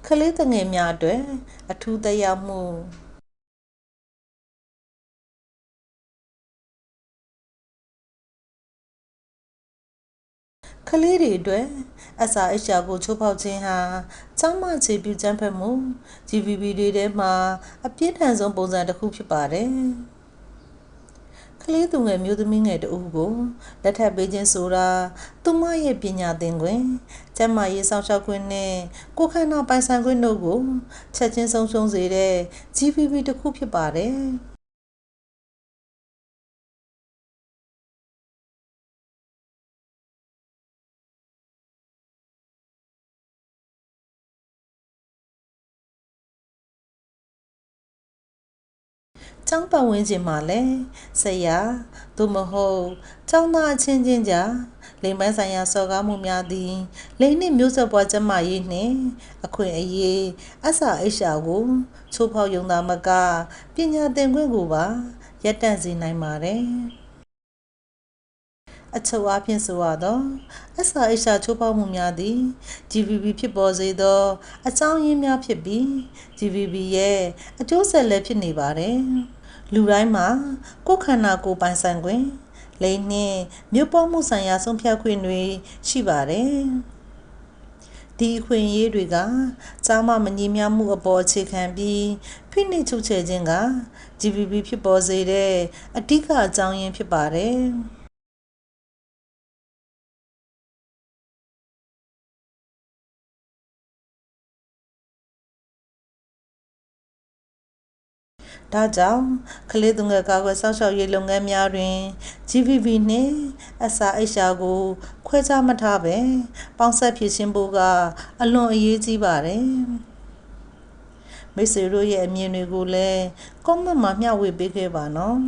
ကလေးငယ်များအတွက်အထူးသက်ရောက်မှုကလေးတွေအတွက် SRHR ကိုချိုးဖောက်ခြင်းဟာကျောင်းမခြေပြုကြမ်းဖက်မှု GBV တွေထဲမှာအပြင်းထန်ဆုံးပုံစံတစ်ခုဖြစ်ပါတယ်။ကလေးသူငယ်မျိုးသမီးငယ်တဦးကိုလက်ထပ်ပေးခြင်းဆိုတာသူမရဲ့ပညာသင်ခွင့်ကျန်းမာရေးစောင့်ရှောက်ခွင့်နဲ့ကိုယ်ခန္ဓာပိုင်ဆိုင်ခွင့်တို့ကိုချက်ချင်းဆုံးရှုံးစေတဲ့ GBV တစ်ခုဖြစ်ပါတယ်။ကျောင်းပတ်ဝန်းကျင်မှာလည်းဆရာသို့မဟုတ်ကျောင်းသားအချင်းချင်းကြားလိင်ပိုင်းဆိုင်ရာစော်ကားမှုများသည်လိင်နှင့်မျိုးဆက်ပွားကျန်းမာရေးနှင့်အခွင့်အရေး SRHR ကိုချိုးဖောက်ရုံသာမကပညာသင်ခွင့်ကိုပါရပ်တန့်စေနိုင်ပါတယ်အချုပ်အားဖြင့်ဆိုရသော SRHR ချိုးဖောက်မှုများသည် GBV ဖြစ်ပေါ်စေသောအကြောင်းရင်းများဖြစ်ပြီး GBV ရဲ့အကျိုးဆက်လည်းဖြစ်နေပါတယ်လူတိုင်းမှာကိုယ်ခန္ဓာကိုယ်ပိုင်ဆိုင်ခွင့်လိင်နှင့်မျိုးပေါင်းမှုဆိုင်ရာဆုံးဖြတ်ခွင့်တွေရှိပါတယ်ဒီအခွင့်အရေးတွေကကျောင်းမမညီမျှမှုအပေါ်အခြေခံပြီးဖိနှိပ်ချုပ်ချယ်ခြင်းက GBV ဖြစ်ပေါ်စေတဲ့အဓိကအကြောင်းရင်းဖြစ်ပါတယ်ဒါကြောင့်ကလေးသူငယ်ကာကွယ်စောင့်ရှောက်ရေးလုပ်ငန်းများတွင် GBV နှင့် SRHR ကိုခွဲခြားမထားဘဲပေါင်းစပ်ဖြည့်ရှင်းဖို့ကအလွန်အရေးကြီးပါတယ်မိတ်ဆွေတို့ရဲ့အမြင်တွေကိုလည်း comment မှာမျှဝေပေးခဲ့ပါနော်